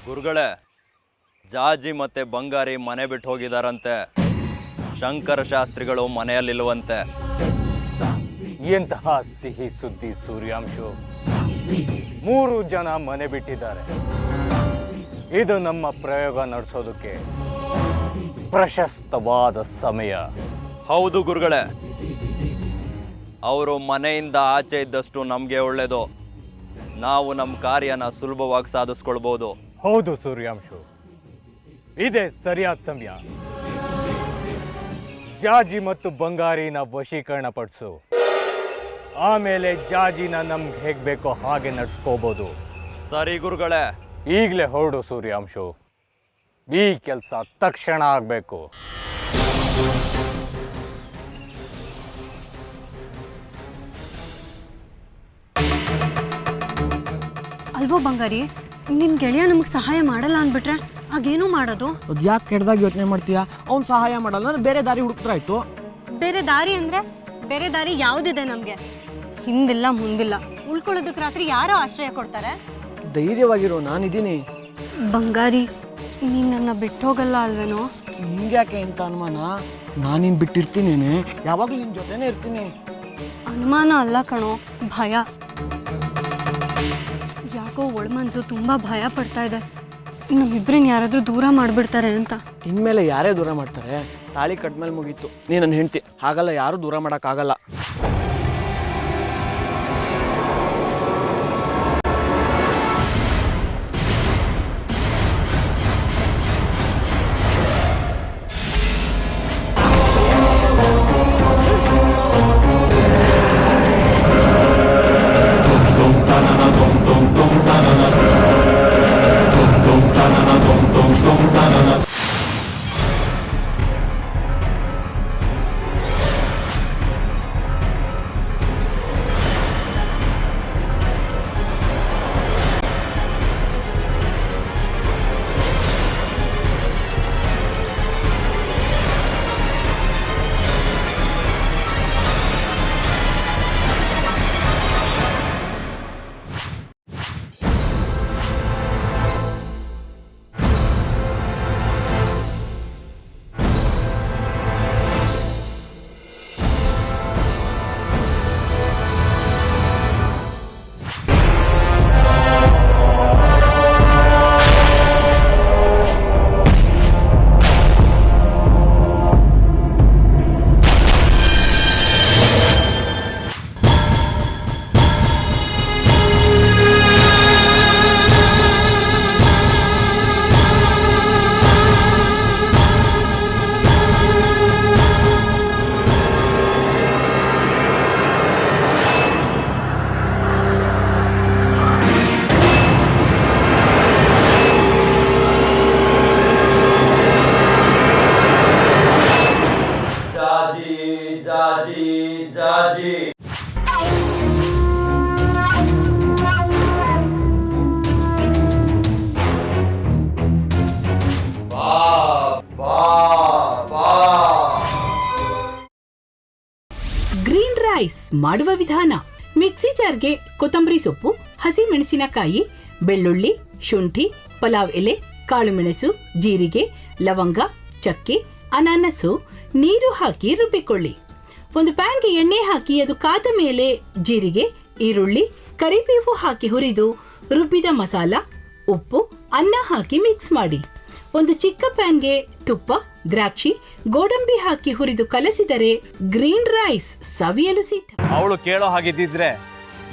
ಗುರುಗಳೇ, ಜಾಜಿ ಮತ್ತೆ ಬಂಗಾರಿ ಮನೆ ಬಿಟ್ಟು ಹೋಗಿದಾರಂತೆ. ಶಂಕರ ಶಾಸ್ತ್ರಿಗಳು ಮನೆಯಲ್ಲಿಲ್ವಂತೆ. ಎಂತಹ ಸಿಹಿ ಸುದ್ದಿ ಸೂರ್ಯಾಂಶು. 3 ಜನ ಮನೆ ಬಿಟ್ಟಿದ್ದಾರೆ. ಇದು ನಮ್ಮ ಪ್ರಯೋಗ ನಡೆಸೋದಕ್ಕೆ ಪ್ರಶಸ್ತವಾದ ಸಮಯ. ಹೌದು ಗುರುಗಳೇ, ಅವರು ಮನೆಯಿಂದ ಆಚೆ ಇದ್ದಷ್ಟು ನಮಗೆ ಒಳ್ಳೆಯದು. ನಾವು ನಮ್ಮ ಕಾರ್ಯನ ಸುಲಭವಾಗಿ ಸಾಧಿಸ್ಕೊಳ್ಬೋದು. ಹೌದು ಸೂರ್ಯಾಂಶು, ಇದೇ ಸರಿಯಾದ ಸಮಯ. ಜಾಜಿ ಮತ್ತು ಬಂಗಾರಿನ ವಶೀಕರಣ ಪಡಿಸು. ಆಮೇಲೆ ಜಾಜಿನ ನಮ್ಗೆ ಹೇಗೆ ಬೇಕೋ ಹಾಗೆ ನಡ್ಸ್ಕೋಬೋದು. ಸರಿ ಗುರುಗಳೇ. ಈಗಲೇ ಹೊರಡು ಸೂರ್ಯಾಂಶು. ಈ ಕೆಲಸ ತಕ್ಷಣ ಆಗಬೇಕು. ಅಲ್ವೋ ಬಂಗಾರಿ, ನಿನ್ನ ಗೆಳೆಯ ನಮಗೆ ಸಹಾಯ ಮಾಡಲ್ಲ ಅಂದ್ಬಿಟ್ರೆ ಆಗೇನೂ ಮಾಡೋದು? ಅದು ಯಾಕೆ ಕೆಟ್ಟದಾಗಿ ಯೋಚನೆ ಮಾಡ್ತೀಯಾ? ಅವ್ನು ಸಹಾಯ ಮಾಡಲ್ಲ ಅಂದ್ರೆ ಬೇರೆ ದಾರಿ ಹುಡುಕ್ತಾರಾಯ್ತು. ಬೇರೆ ದಾರಿ ಅಂದರೆ ಬೇರೆ ದಾರಿ ಯಾವುದಿದೆ ನಮಗೆ? ಹಿಂದಿಲ್ಲ ಮುಂದಿಲ್ಲ, ಉಳ್ಕೊಳ್ಳೋದಕ್ಕೆ ರಾತ್ರಿ ಯಾರೋ ಆಶ್ರಯ ಕೊಡ್ತಾರೆ. ಧೈರ್ಯವಾಗಿರೋ, ನಾನಿದ್ದೀನಿ. ಬಂಗಾರಿ, ನೀನು ನನ್ನ ಬಿಟ್ಟು ಹೋಗಲ್ಲ ಅಲ್ವೇನೋ? ನಿಂಗ್ಯಾಕೆ ಇಂಥ ಅನುಮಾನ? ನಾನಿನ್ ಬಿಟ್ಟಿರ್ತೀನಿ, ಯಾವಾಗಲೂ ನಿನ್ನ ಜೊತೆನೇ ಇರ್ತೀನಿ. ಅನುಮಾನ ಅಲ್ಲ ಕಣೋ, ಭಯ. ಯಾಕೋ ಒಳಮನ್ಸು ತುಂಬ ಭಯ ಪಡ್ತಾ ಇದೆ. ನಮ್ಮಿಬ್ಬರನ್ನ ಯಾರಾದರೂ ದೂರ ಮಾಡಿಬಿಡ್ತಾರೆ ಅಂತ. ಇನ್ಮೇಲೆ ಯಾರೇ ದೂರ ಮಾಡ್ತಾರೆ? ತಾಳಿ ಕಟ್ಮೇಲೆ ಮುಗೀತು. ನೀ ನನ್ನ ಹೆಂಡ್ತಿ, ಹಾಗಲ್ಲ, ಯಾರೂ ದೂರ ಮಾಡೋಕ್ಕಾಗಲ್ಲ. ಗ್ರೀನ್ ರೈಸ್ ಮಾಡುವ ವಿಧಾನ: ಮಿಕ್ಸಿ ಜಾರ್ಗೆ ಕೊತ್ತಂಬರಿ ಸೊಪ್ಪು, ಹಸಿ ಮೆಣಸಿನಕಾಯಿ, ಬೆಳ್ಳುಳ್ಳಿ, ಶುಂಠಿ, ಪಲಾವ್ ಎಲೆ, ಕಾಳುಮೆಣಸು, ಜೀರಿಗೆ, ಲವಂಗ, ಚಕ್ಕೆ, ಅನಾನಸು, ನೀರು ಹಾಕಿ ರುಬ್ಬಿಕೊಳ್ಳಿ. ಒಂದು ಪ್ಯಾನ್ಗೆ ಎಣ್ಣೆ ಹಾಕಿ ಅದು ಕಾದ ಮೇಲೆ ಜೀರಿಗೆ, ಈರುಳ್ಳಿ, ಕರಿಬೇವು ಹಾಕಿ ಹುರಿದು ರುಬ್ಬಿದ ಮಸಾಲ, ಉಪ್ಪು, ಅನ್ನ ಹಾಕಿ ಮಿಕ್ಸ್ ಮಾಡಿ. ಒಂದು ಚಿಕ್ಕ ಪ್ಯಾನ್ಗೆ ತುಪ್ಪ, ದ್ರಾಕ್ಷಿ, ಗೋಡಂಬಿ ಹಾಕಿ ಹುರಿದು ಕಲಸಿದರೆ ಗ್ರೀನ್ ರೈಸ್ ಸವಿಯಲು ಸಿದ್ಧ. ಅವಳು ಕೇಳೋ ಹಾಗಿದ್ದಿದ್ರೆ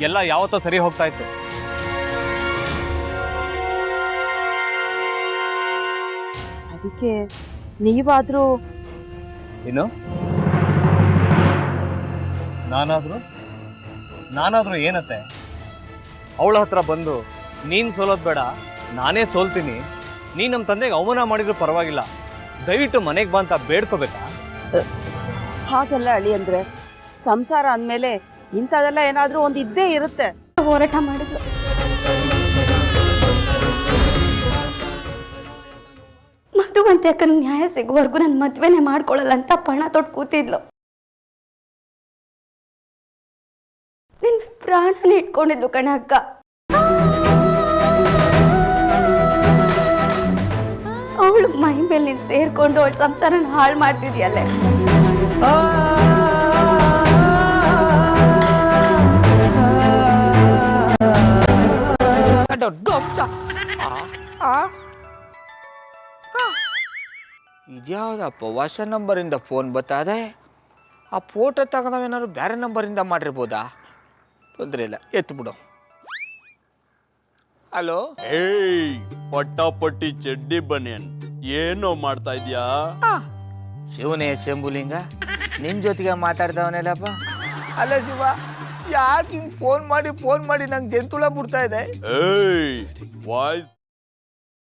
ಎಲ್ಲ ಯಾವತ್ತೋ ಸರಿ ಹೋಗ್ತಾ ಇತ್ತು. ಅದಕ್ಕೆ ನೀವಾದ್ರೂ ಏನು? ನಾನಾದ್ರೂ ಏನತ್ತೆ? ಅವಳ ಹತ್ರ ಬಂದು ನೀನು ಸೋಲೋದು ಬೇಡ, ನಾನೇ ಸೋಲ್ತೀನಿ, ನೀನು ನಮ್ಮ ತಂದೆಗೆ ಅವಮಾನ ಮಾಡಿದ್ರು ಪರವಾಗಿಲ್ಲ, ದಯವಿಟ್ಟು ಮನೆಗೆ ಬಾ ಅಂತ ಬೇಡ್ಕೋಬೇಕಾ? ಹಾಗೆಲ್ಲ ಅಳಿ ಅಂದ್ರೆ ಸಂಸಾರ ಅಂದಮೇಲೆ ಇಂಥದೆಲ್ಲ ಏನಾದ್ರೂ ಒಂದು ಇದ್ದೇ ಇರುತ್ತೆ. ಹೋರಾಟ ಮಾಡಿದ್ಲು. ಮಧುವಂತೆ ಅಕ್ಕನ ನ್ಯಾಯ ಸಿಗುವವರೆಗೂ ನನ್ನ ಮದ್ವೆನೇ ಮಾಡ್ಕೊಳ್ಳಲ್ಲ ಅಂತ ಪಣ ತೊಟ್ಟು ಕೂತಿದ್ಲು. ನಿನ್ನ ಪ್ರಾಣನೇ ಇಟ್ಕೊಂಡಿದ್ಲು ಕಣ ಅಕ್ಕ. ಅವಳು ಮೈ ಮೇಲೆ ನೀನು ಸೇರ್ಕೊಂಡು ಅವಳ ಸಂಸಾರನ ಹಾಳು ಮಾಡ್ತಿದ್ಯಲ್ಲೇ. ಇದ್ಯಾವುದಪ್ಪ ಹೊಸ ನಂಬರಿಂದ ಫೋನ್ ಬರ್ತದೆ. ಆ ಫೋಟೋ ತಗೊಂಡವೇನಾದ್ರು ಬೇರೆ ನಂಬರಿಂದ ಮಾಡಿರ್ಬೋದಾ? ತೊಂದರೆ ಇಲ್ಲ, ಎತ್ತು ಬಿಡು. ಹಲೋ, ಏಯ್ ಪಟ್ಟಾಪಟ್ಟಿ ಚಡ್ಡಿ ಬನಿಯನ್, ಏನೋ ಮಾಡ್ತಾ ಇದ್ಯಾ? ಶಿವನೇ ಶಂಭುಲಿಂಗ, ನಿನ್ ಜೊತೆಗೆ ಮಾತಾಡ್ದವನೇಲಪ್ಪ. ಅಲ್ಲ ಶಿವ, ಯಾಕೆ ಹಿಂಗೆ ಫೋನ್ ಮಾಡಿ ನಂಗೆ ಜಂತುಳ ಬಿಡ್ತಾ ಇದೆ? ಏಯ್ ವಾಯ್ಸ್